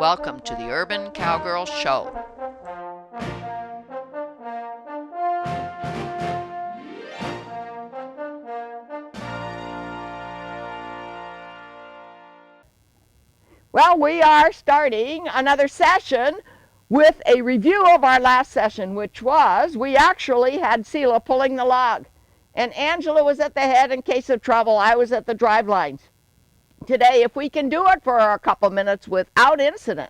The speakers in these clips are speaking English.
Welcome to the Urban Cowgirl Show. Well, we are starting another session with a review of our last session, which was we actually had Seela pulling the log. And Angela was at the head in case of trouble. I was at the drive lines. Today, if we can do it for a couple minutes without incident,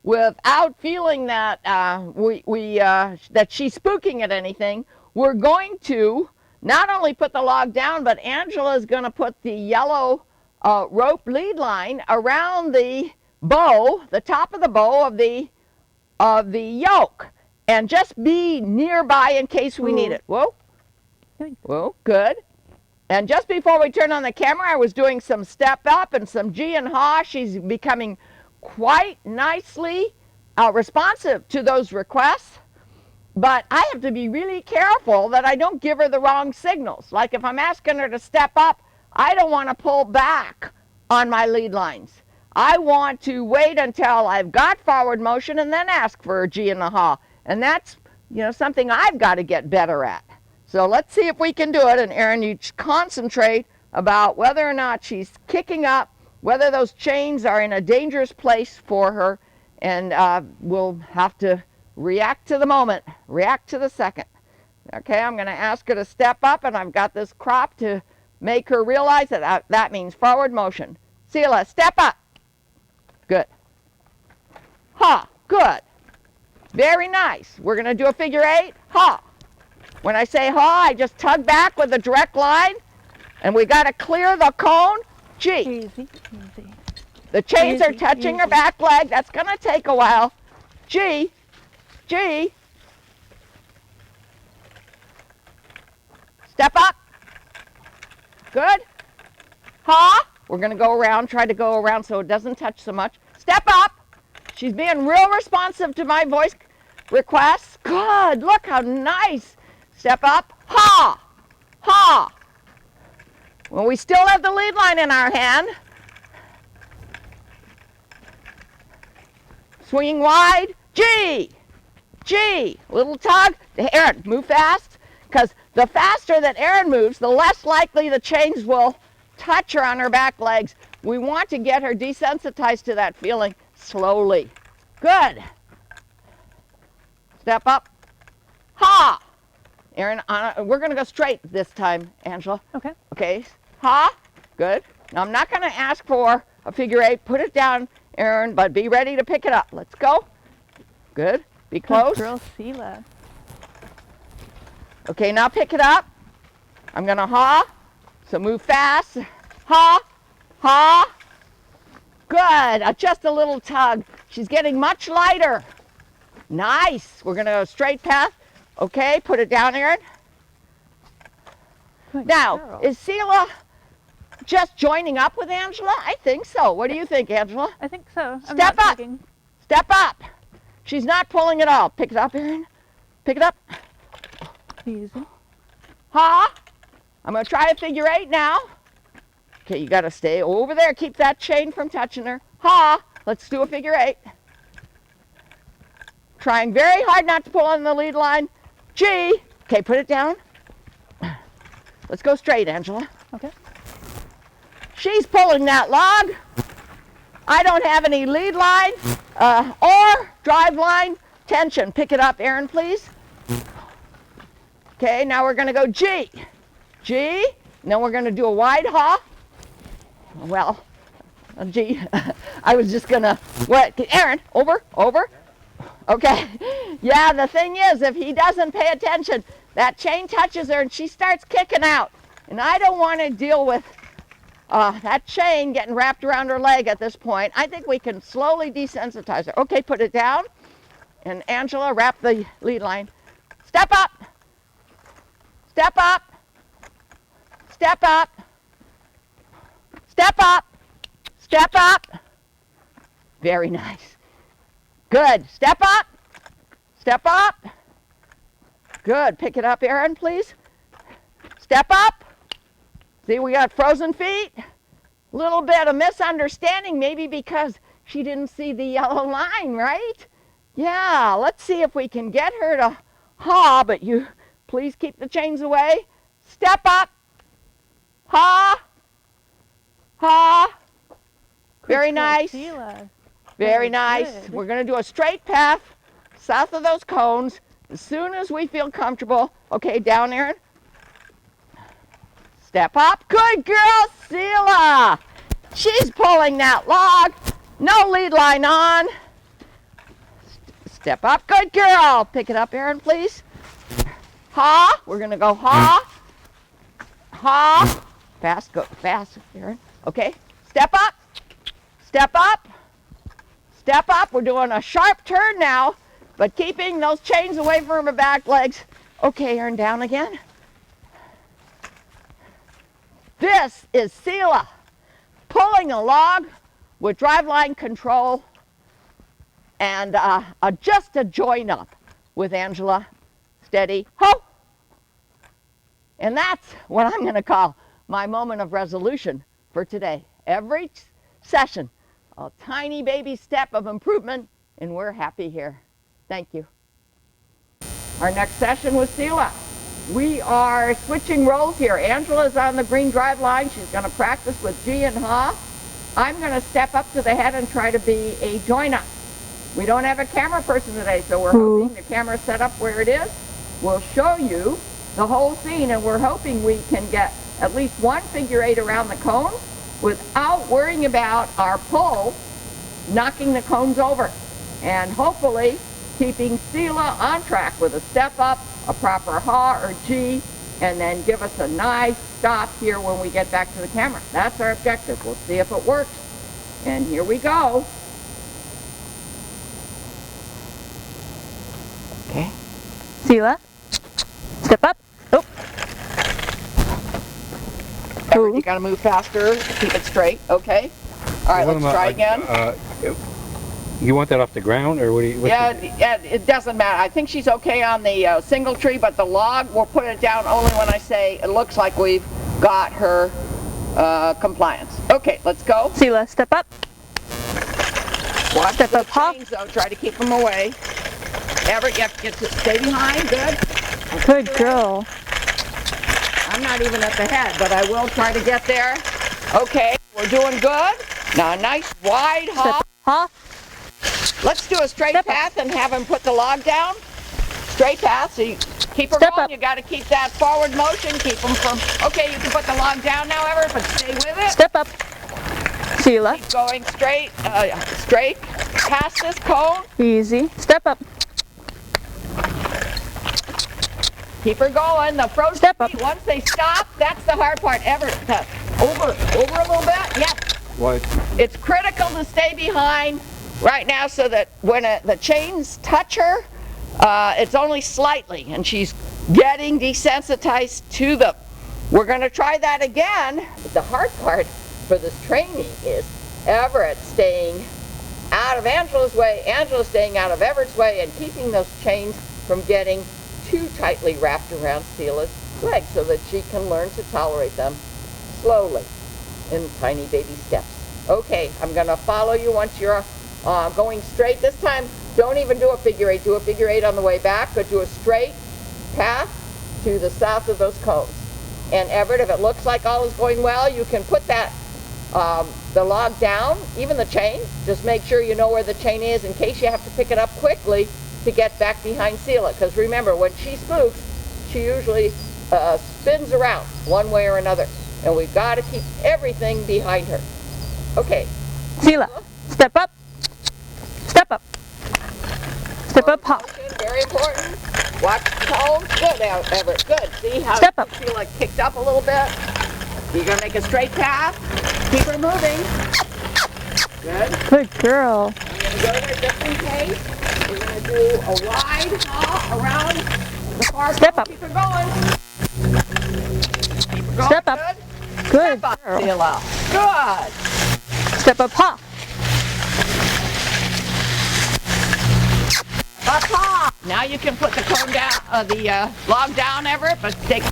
without feeling that that she's spooking at anything, we're going to not only put the log down, but Angela is going to put the yellow rope lead line around the bow, the top of the bow of the yoke, and just be nearby in case we need it. Whoa, whoa, good. And just before we turn on the camera, I was doing some step up and some G and ha. She's becoming quite nicely responsive to those requests. But I have to be really careful that I don't give her the wrong signals. Like if I'm asking her to step up, I don't want to pull back on my lead lines. I want to wait until I've got forward motion and then ask for a G and a ha. And that's, something I've got to get better at. So let's see if we can do it. And Erin, you concentrate about whether or not she's kicking up, whether those chains are in a dangerous place for her, and we'll have to react to the moment, react to the second. Okay, I'm going to ask her to step up, and I've got this crop to make her realize that that means forward motion. Seela, step up. Good. Ha, good. Very nice. We're going to do a figure eight. Ha. When I say ha, I just tug back with a direct line, and we got to clear the cone. G. Easy, easy. The chains are touching her back leg. That's going to take a while. G. G. Step up. Good. Ha. We're going to go around, try to go around so it doesn't touch so much. Step up. She's being real responsive to my voice requests. Good. Look how nice. Step up. Ha. Ha. Well, we still have the lead line in our hand. Swinging wide. G. G. Little tug. Erin, move fast. Because the faster that Erin moves, the less likely the chains will touch her on her back legs. We want to get her desensitized to that feeling slowly. Good. Step up. Ha. Erin, we're going to go straight this time, Angela. Okay. Okay. Ha. Good. Now, I'm not going to ask for a figure eight. Put it down, Erin, but be ready to pick it up. Let's go. Good. Be close. Girl Seela. Okay, now pick it up. I'm going to ha. So move fast. Ha. Ha. Good. Just a little tug. She's getting much lighter. Nice. We're going to go straight path. Okay, put it down, Erin. Good Now, girl. is Seela just joining up with Angela? I think so. What do you think, Angela? I think so. I'm Step not up. tugging. Step up. She's not pulling at all. Pick it up, Erin. Pick it up. Easy. Ha. I'm going to try a figure eight now. Okay, you got to stay over there. Keep that chain from touching her. Ha. Let's do a figure eight. Trying very hard not to pull on the lead line. G. Okay, put it down. Let's go straight, Angela. Okay. She's pulling that log. I don't have any lead line or drive line tension. Pick it up, Erin, please. Okay, now we're going to go G. G. Then we're going to do a wide ha. Well, G. I was just going to, what? Erin, over, over. Okay. Yeah, the thing is, if he doesn't pay attention, that chain touches her and she starts kicking out. And I don't want to deal with that chain getting wrapped around her leg at this point. I think we can slowly desensitize her. Okay, put it down. And Angela, wrap the lead line. Step up. Step up. Step up. Step up. Step up. Very nice. Good. Step up. Step up. Good. Pick it up, Erin, please. Step up. See, we got frozen feet. A little bit of misunderstanding, maybe because she didn't see the yellow line, right? Yeah, let's see if we can get her to haw, but you please keep the chains away. Step up. Haw. Haw. Very Good girl, nice. Seela. Very Very nice. good. We're going to do a straight path south of those cones as soon as we feel comfortable. Okay, down, Aaron. Step up. Good girl, Seela. She's pulling that log. No lead line on. Step up. Good girl. Pick it up, Aaron, please. Ha. We're going to go ha. Ha. Fast. Go fast, Aaron. Okay. Step up. Step up. Step up. We're doing a sharp turn now, but keeping those chains away from her back legs. Okay, Aaron, down again. This is Seela pulling a log with driveline control and just a join up with Angela. Steady, ho! And that's what I'm going to call my moment of resolution for today. Every session, a tiny baby step of improvement, and we're happy here. Thank you. Our next session with Seela. We are switching roles here. Angela's on the green drive line. She's going to practice with G and Ha. I'm going to step up to the head and try to be a join-up. We don't have a camera person today, so we're hoping the camera set up where it is. We'll show you the whole scene, and we're hoping we can get at least one figure eight around the cones without worrying about our pull knocking the cones over. And hopefully keeping Seela on track with a step up, a proper Ha or G, and then give us a nice stop here when we get back to the camera. That's our objective. We'll see if it works. And here we go. Okay. Seela, step up. Oh. Everett, you gotta move faster, keep it straight, okay? All right, let's try again. You want that off the ground, or what do you? Yeah, it doesn't matter. I think she's okay on the single tree, but the log, we'll put it down only when I say it looks like we've got her compliance. Okay, let's go. Seela, step up. Watch Step the up, Ha. chains, though. Try to keep them away. Everett, you have to get to stay behind. Good. Good girl. I'm not even at the head, but I will try to get there. Okay, we're doing good. Now, a nice wide Ha. Step Ha. Let's do a straight Step up. path and have him put the log down. Straight path, so you keep her Step going. up. You got to keep that forward motion. Keep them from. Okay, you can put the log down now, Everett, but stay with it. Step up. Seela, Keep going straight, straight past this cone. easy. Step up. Keep her going. The frozen Step up. feet, once they stop, that's the hard part. Everett, over a little bit. Yes. What? It's critical to stay behind right now so that when the chains touch her, it's only slightly, and she's getting desensitized to them. We're going to try that again. The hard part for this training is Everett staying out of Angela's way, Angela staying out of Everett's way, and keeping those chains from getting too tightly wrapped around Seela's legs so that she can learn to tolerate them slowly in tiny baby steps. Okay, I'm going to follow you once you're going straight. This time, don't even do a figure eight. Do a figure eight on the way back, but do a straight path to the south of those cones. And Everett, if it looks like all is going well, you can put that the log down, even the chain. Just make sure you know where the chain is in case you have to pick it up quickly to get back behind Seela. Because remember, when she spooks, she usually spins around one way or another. And we've got to keep everything behind her. Okay. Seela, step up. Step up. Step up, Ha. Motion, very important. Watch the toes. Good, Everett. Good. See how Step up. you feel like kicked up a little bit? You're going to make a straight path. Keep her moving. Good. Good girl. I'm going to go there just in case. We're going to do a wide haul around the far Step pole. up. Keep her going. Keep her going. Step up. Good. Good Step up, girl. Seela. Good. Step up, Ha. Up top. Now you can put the cone down, the log down, Everett, but take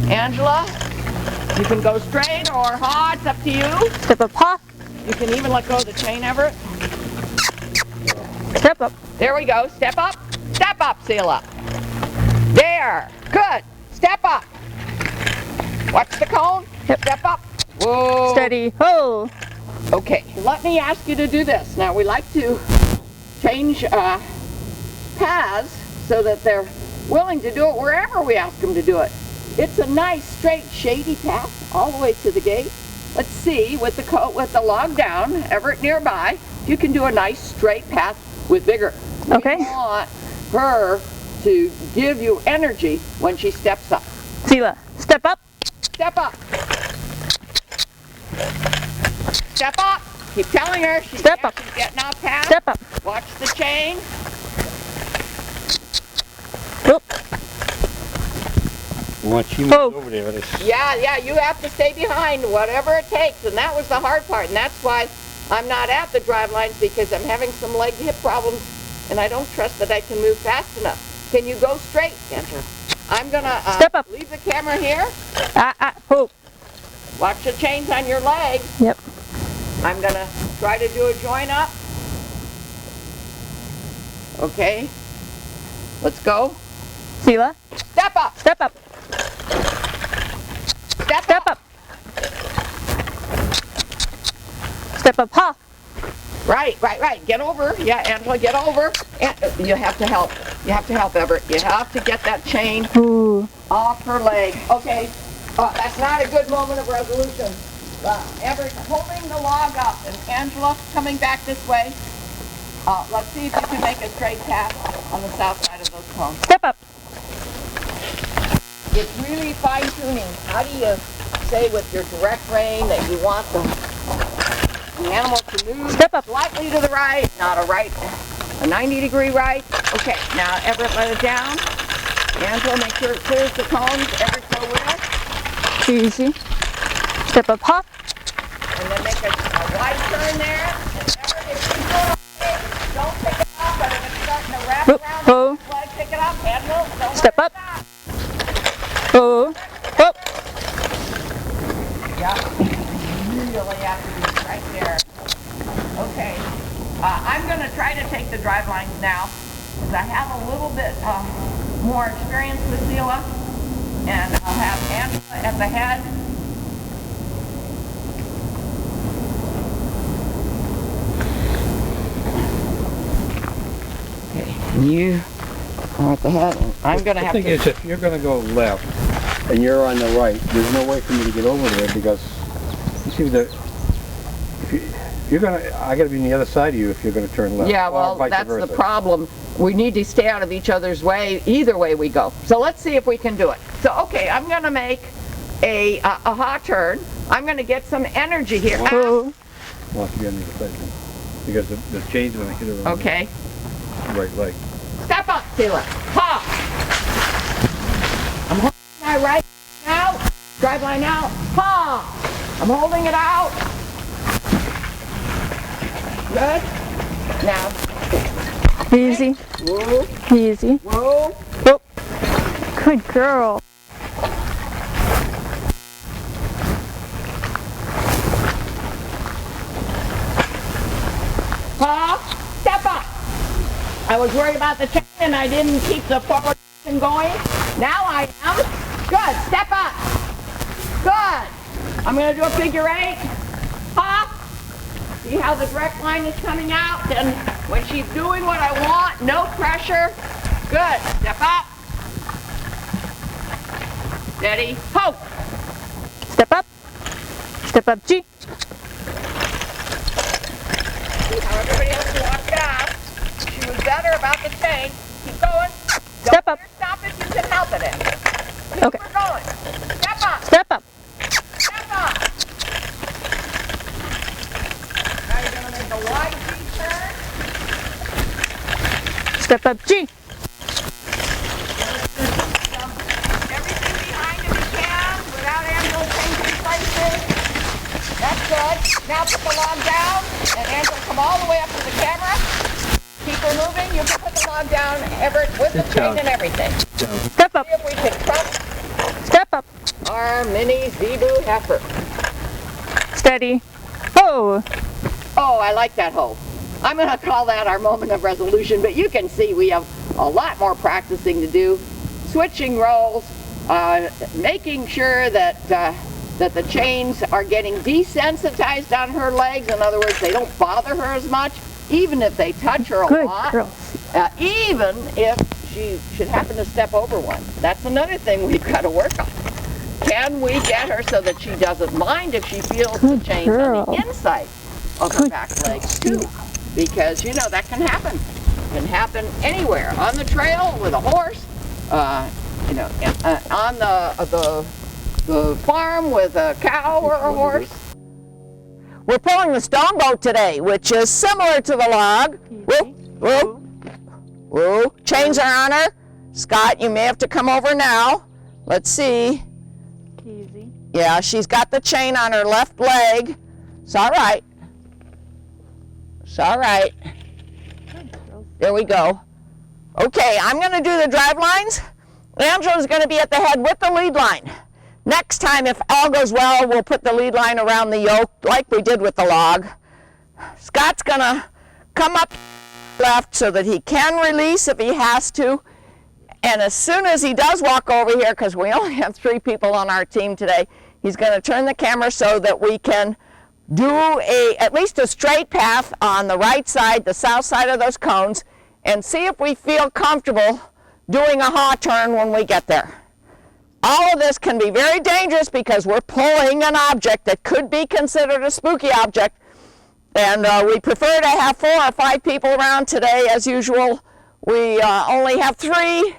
Angela. You can go straight or Ha, it's up to you. Step up, Ha. You can even let go of the chain, Everett. Step up. There we go. Step up, Seela. There. Good. Step up. Watch the cone. Yep. Step up. Whoa. Steady. Ho. Okay. Let me ask you to do this. Now we like to change paths so that they're willing to do it wherever we ask them to do it. It's a nice, straight, shady path all the way to the gate. Let's see, with the log down, Everett nearby, you can do a nice, straight path with vigor. Okay. We want her to give you energy when she steps up. Seela, step up. Step up. Step up. Keep telling her she's Step up. getting off path. Step up. Watch the chain. Oop. Once she moves Oh. over there, Yeah, you have to stay behind, whatever it takes, and that was the hard part, and that's why I'm not at the drive lines, because I'm having some leg hip problems, and I don't trust that I can move fast enough. Can you go straight, Andrew? I'm gonna Step up. leave the camera here. Ho. Watch the chains on your legs. Yep. I'm gonna try to do a join up. Okay. Let's go. Seela, Step up. step up. Step Step up. up. Step up. Ha. Right. Get over. Yeah, Angela, get over. And you have to help. You have to help, Everett. You have to get that chain Ooh. off her leg. Okay. That's not a good moment of resolution. Everett holding the log up, and Angela coming back this way. Let's see if you can make a straight path on the south side of those cones. Step up. It's really fine tuning. How do you say with your direct rein that you want the animal to move Step up. slightly to the right, not a 90-degree right. Okay, now Everett let it down. Angela, make sure it clears the cones. Everett go with us. Easy. Step up. Ha. And then make a wide turn there. And Everett, if you're doing okay, don't pick it up. But if it's starting to wrap Oop. around, Ho. leg, pick it up. Handle. Don't Step let up. it stop. Ho. Up. Yeah, you really have to be right there. Okay, I'm going to try to take the drive lines now, because I have a little bit more experience with Seela, and I'll have Angela at the head. Okay, you are at the head, and I'm going to the have thing to... is, if you're gonna go left and you're on the right, there's no way for me to get over there because you see I gotta be on the other side of you if you're gonna turn left. Yeah, or well, vice that's versa. the problem. We need to stay out of each other's way either way we go. So let's see if we can do it. So, okay, I'm going to make a hot turn. I'm going to get some energy here. Ho. We'll have to be on the other side then, because the chain's gonna hit her on Okay. the right leg. Step up, Seela. Ha! I'm holding my right out. Drive line out. Ha! I'm holding it out. Good. Now, Easy. whoa, Easy. whoa. Whoop. Good girl. Ha! Step up. I was worried about the chain and I didn't keep the forward going. Now I am. Good. Step up. Good. I'm going to do a figure 8. Ha! See how the direct line is coming out? And when she's doing what I want, no pressure. Good. Step up. Steady. Ho! Step up. Step up. G. See how everybody else walked out. She was better about the chain. Keep going. Step Don't up. stop if you can help it. Keep Okay. her going. Step up. Step up. Step up. Now you're going to make a wide G-turn. Step up. G. Everything behind if you can without Angela changing places. That's good. Now put the log down and Angela come all the way up to the camera. Keep her moving. You can put the log down, Everett, with the chain and everything. Step up. See if we can trust Step up. our mini Zebu Heifer. Steady. Ho. Oh, I like that hoe. I'm going to call that our moment of resolution, but you can see we have a lot more practicing to do. Switching roles, making sure that the chains are getting desensitized on her legs. In other words, they don't bother her as much, even if they touch her a lot. Even if she should happen to step over one. That's another thing we've got to work on. Can we get her so that she doesn't mind if she feels the chains on the inside of her back legs too? Because, you know, that can happen. It can happen anywhere. On the trail, with a horse, you know, on the farm with a cow or a horse. We're pulling the stone boat today, which is similar to the log. Whoa, whoa, whoa. Chains are on her. Scott, you may have to come over now. Let's see. Easy. Yeah, she's got the chain on her left leg. It's all right. It's all right. There we go. Okay, I'm going to do the drive lines. Angela's going to be at the head with the lead line. Next time, if all goes well, we'll put the lead line around the yoke like we did with the log. Scott's going to come up left so that he can release if he has to. And as soon as he does walk over here, because we only have 3 people on our team today, he's going to turn the camera so that we can do at least a straight path on the right side, the south side of those cones, and see if we feel comfortable doing a haw turn when we get there. All of this can be very dangerous because we're pulling an object that could be considered a spooky object, and we prefer to have 4 or 5 people around today. As usual, we only have 3,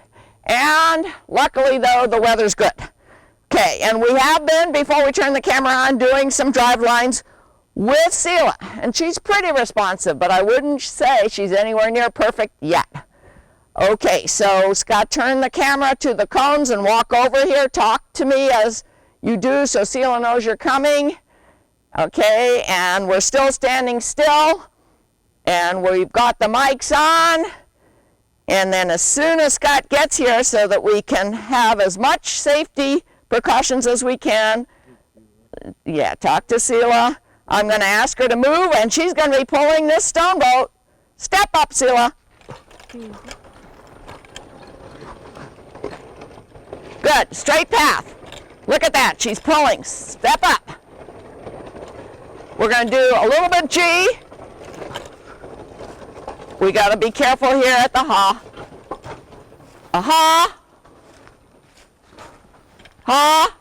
and luckily though, the weather's good. Okay, and we have been, before we turn the camera on, doing some drive lines with Seela, and she's pretty responsive, but I wouldn't say she's anywhere near perfect yet. Okay, so Scott, turn the camera to the cones and walk over here. Talk to me as you do so Seela knows you're coming. Okay, and we're still standing still, and we've got the mics on. And then as soon as Scott gets here so that we can have as much safety precautions as we can, yeah, talk to Seela. I'm going to ask her to move, and she's going to be pulling this stone boat. Step up, Seela. Good, straight path. Look at that, she's pulling. Step up. We're going to do a little bit G. We got to be careful here at the haw. A haw. Haw.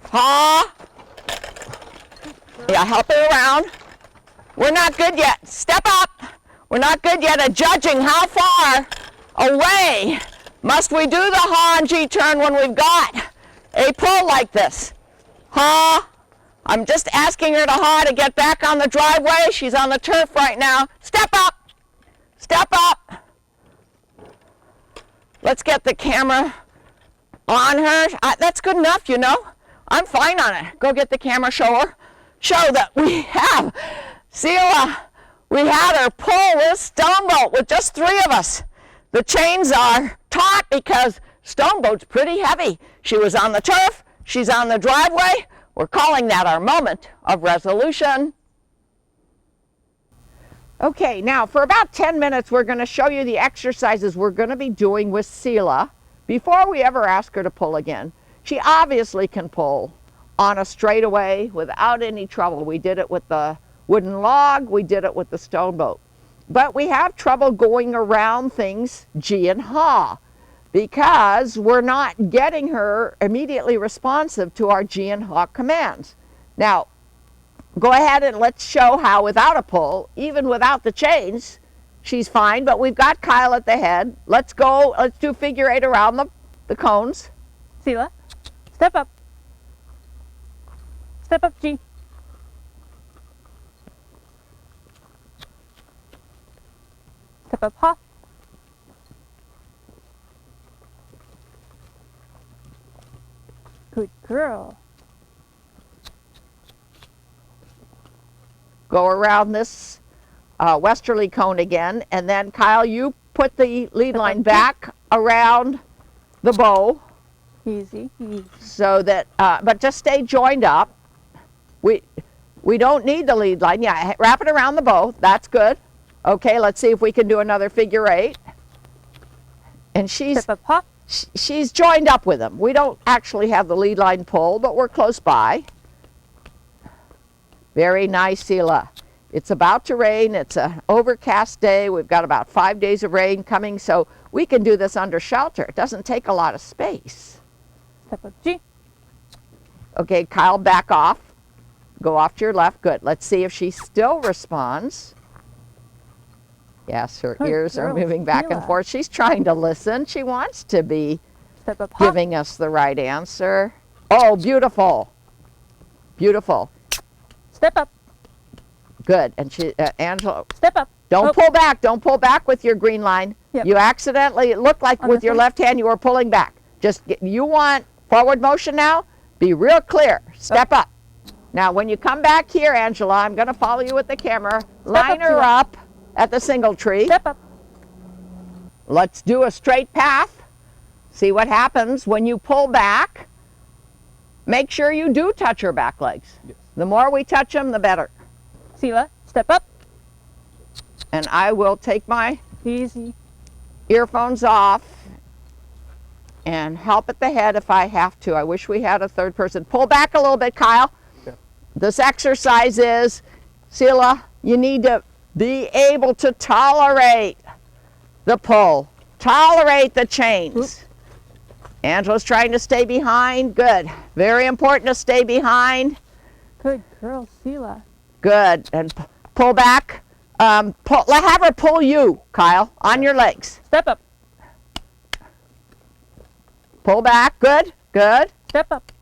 Haw. Yeah, help her around. We're not good yet. Step up. We're not good yet at judging how far away must we do the haw and G turn when we've got a pull like this. Haw. I'm just asking her to haw to get back on the driveway. She's on the turf right now. Step up. Step up. Let's get the camera on her. That's good enough, you know. I'm fine on it. Go get the camera, show her. Show that we have Seela. We had her pull this stone boat with just 3 of us. The chains are taut because stone boat's pretty heavy. She was on the turf. She's on the driveway. We're calling that our moment of resolution. Okay, now for about 10 minutes, we're going to show you the exercises we're going to be doing with Seela before we ever ask her to pull again. She obviously can pull on a straightaway without any trouble. We did it with the wooden log. We did it with the stone boat. But we have trouble going around things G and haw because we're not getting her immediately responsive to our G and haw commands. Now, go ahead and let's show how without a pull, even without the chains, she's fine, but we've got Kyle at the head. Let's go, let's do figure 8 around the cones. Seela, step up. Step up, G. Step up, haw. Good girl. Go around this westerly cone again, and then Kyle, you put the lead line back around the bow. Easy, easy. So that, but just stay joined up. We don't need the lead line. Yeah, wrap it around the bow. That's good. Okay, let's see if we can do another figure 8. And Step up, hop. she's joined up with him. We don't actually have the lead line pull, but we're close by. Very nice, Seela. It's about to rain. It's an overcast day. We've got about 5 days of rain coming, so we can do this under shelter. It doesn't take a lot of space. Step up, G. Okay, Kyle, back off. Go off to your left. Good. Let's see if she still responds. Yes, her Good ears are girl, moving back and Seela. forth. She's trying to listen. She wants to be Step up, hop. giving us the right answer. Oh, beautiful. Beautiful. Step up, Good. And she, Angela, step up. don't Oh, pull back. Don't pull back with your green line. Yep. You accidentally, it looked like On with this your one? left hand you were pulling back. Just, you want forward motion now? Be real clear. Step up. Now, when you come back here, Angela, I'm going to follow you with the camera. Line up, her Seela. up at the single tree. Step up. Let's do a straight path. See what happens when you pull back. Make sure you do touch her back legs. The more we touch them, the better. Seela, step up. And I will take my Easy. earphones off and help at the head if I have to. I wish we had a third person. Pull back a little bit, Kyle. Yeah. This exercise is, Seela, you need to be able to tolerate the pull. Tolerate the chains. Angela's trying to stay behind. Good. Very important to stay behind. Good girl, Seela. Good. And pull back. Have her pull you, Kyle, on your legs. Step up, Pull back. Good. Good. step up.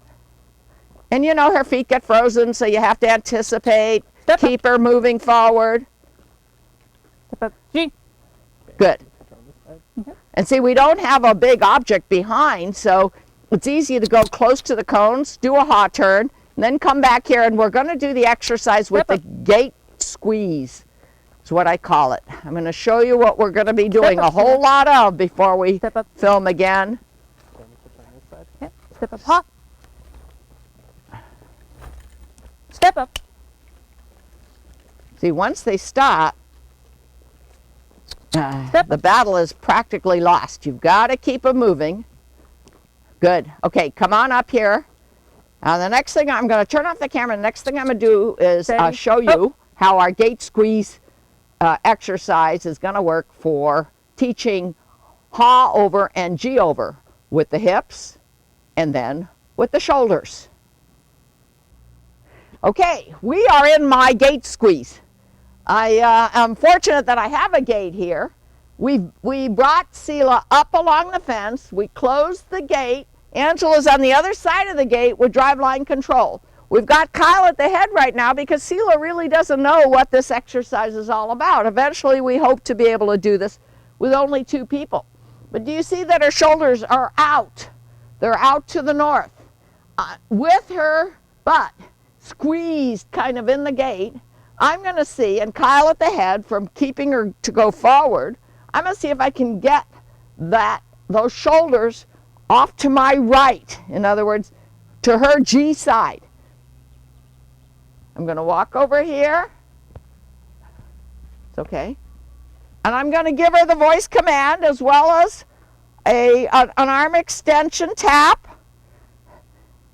And you know her feet get frozen, so you have to anticipate. Step up. Keep her moving forward. Step up, G. Good. Okay. And see, we don't have a big object behind, so it's easy to go close to the cones, do a haw turn, and then come back here, and we're going to do the exercise with Step the gate squeeze. Is what I call it. I'm going to show you what we're going to be doing up, a whole lot of before we Step up. film again. Okay. Step up, hop. Step up. See, once they stop, Step the up. battle is practically lost. You've got to keep them moving. Good. Okay, come on up here. Now, the next thing, I'm going to turn off the camera. The next thing I'm going to do is Steady. show you how our gate squeeze exercise is going to work for teaching haw over and G over with the hips and then with the shoulders. Okay, we are in my gate squeeze. I am fortunate that I have a gate here. We brought Seela up along the fence. We closed the gate. Angela's on the other side of the gate with driveline control. We've got Kyle at the head right now because Seela really doesn't know what this exercise is all about. Eventually, we hope to be able to do this with only 2 people. But do you see that her shoulders are out? They're out to the north. With her butt squeezed kind of in the gate, I'm going to see, and Kyle at the head, from keeping her to go forward, I'm going to see if I can get those shoulders off to my right. In other words, to her G side. I'm going to walk over here. It's okay. And I'm going to give her the voice command as well as an arm extension tap.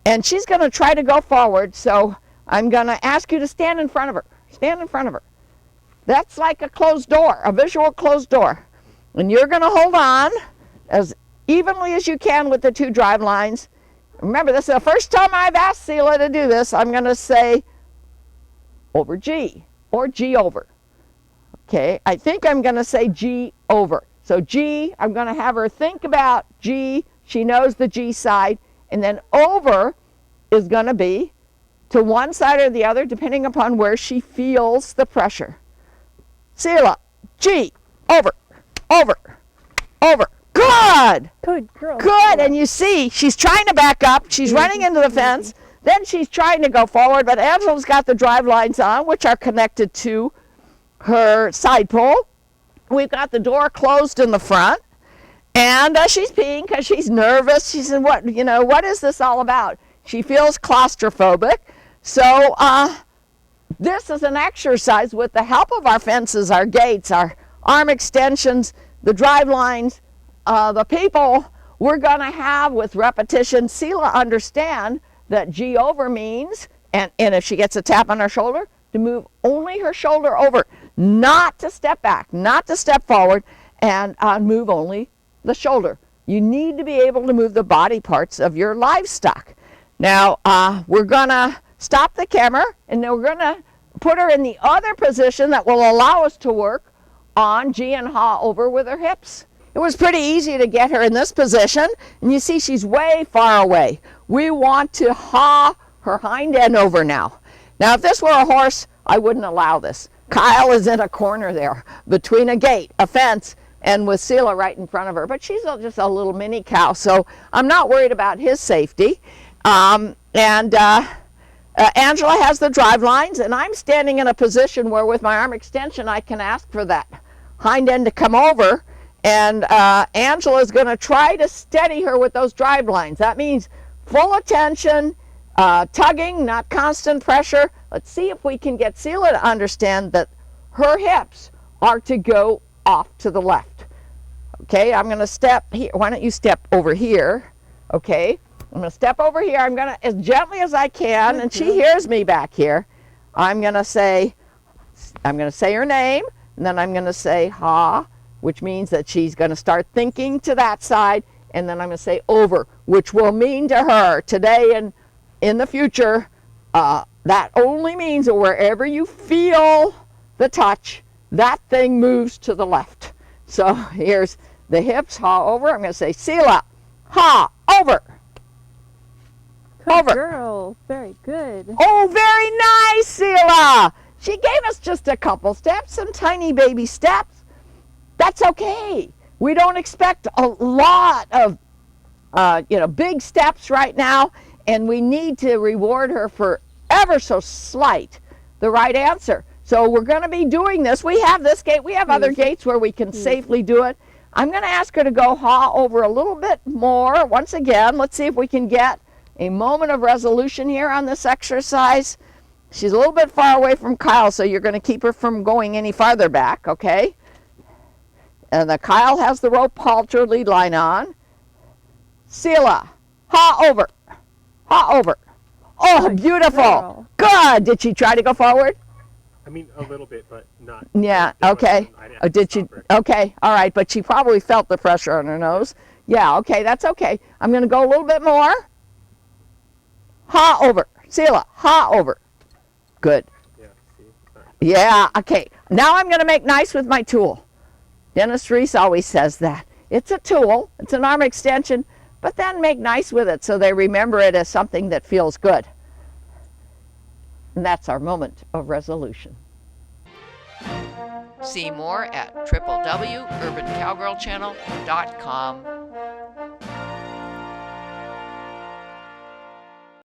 And she's going to try to go forward, so I'm going to ask you to stand in front of her. Stand in front of her. That's like a closed door, a visual closed door. And you're going to hold on as evenly as you can with the 2 drive lines. Remember, this is the first time I've asked Seela to do this. I'm going to say over G or G over. Okay, I think I'm going to say G over. So G, I'm going to have her think about G. She knows the G side. And then over is going to be to one side or the other, depending upon where she feels the pressure. Seela, G, over, over, over. Good. Good girl. Good. And you see, she's trying to back up. She's running into the fence. Then she's trying to go forward, but Angela's got the drive lines on, which are connected to her side pole. We've got the door closed in the front. And she's peeing because she's nervous. She said, what is this all about? She feels claustrophobic. So this is an exercise with the help of our fences, our gates, our arm extensions, the drive lines, the people. We're going to have, with repetition, Seela understand that G over means, and if she gets a tap on her shoulder, to move only her shoulder over, not to step back, not to step forward, and move only the shoulder. You need to be able to move the body parts of your livestock. Now, we're going to stop the camera, and then we're going to put her in the other position that will allow us to work on G and Ha over with her hips. It was pretty easy to get her in this position, and you see she's way far away. We want to Ha her hind end over now. Now, if this were a horse, I wouldn't allow this. Kyle is in a corner there between a gate, a fence, and with Seela right in front of her. But she's just a little mini cow, so I'm not worried about his safety. Angela has the drive lines, and I'm standing in a position where with my arm extension I can ask for that hind end to come over, and Angela's going to try to steady her with those drive lines. That means full attention, tugging, not constant pressure. Let's see if we can get Seela to understand that her hips are to go off to the left. Okay, I'm going to step here. Why don't you step over here? Okay, I'm going to step over here. I'm going to, as gently as I can, and she hears me back here. I'm going to say her name, and then I'm going to say Ha, which means that she's going to start thinking to that side, and then I'm going to say over, which will mean to her today and in the future, that only means that wherever you feel the touch, that thing moves to the left. So here's the hips, Ha over. I'm going to say Seela, Ha over. Good Over. girl. Very good. Oh, very nice, Seela. She gave us just a couple steps, some tiny baby steps. That's okay. We don't expect a lot of, big steps right now, and we need to reward her for ever so slight the right answer. So we're going to be doing this. We have this gate. We have other gates where we can safely do it. I'm going to ask her to go Ha over a little bit more. Once again, let's see if we can get a moment of resolution here on this exercise. She's a little bit far away from Kyle, so you're going to keep her from going any farther back, okay? And the Kyle has the rope halter lead line on. Seela, Ha over. Ha over. Oh, beautiful. Girl. Good. Did she try to go forward? I mean, a little bit, but not. Yeah, there okay. Did she? Okay, all right, but she probably felt the pressure on her nose. Yeah, okay, that's okay. I'm going to go a little bit more. Ha over. Seela, Ha over. Good. Yeah, see? Yeah, okay. Now I'm going to make nice with my tool. Dennis Reese always says that. It's a tool, it's an arm extension, but then make nice with it so they remember it as something that feels good. And that's our moment of resolution. See more at www.urbancowgirlchannel.com.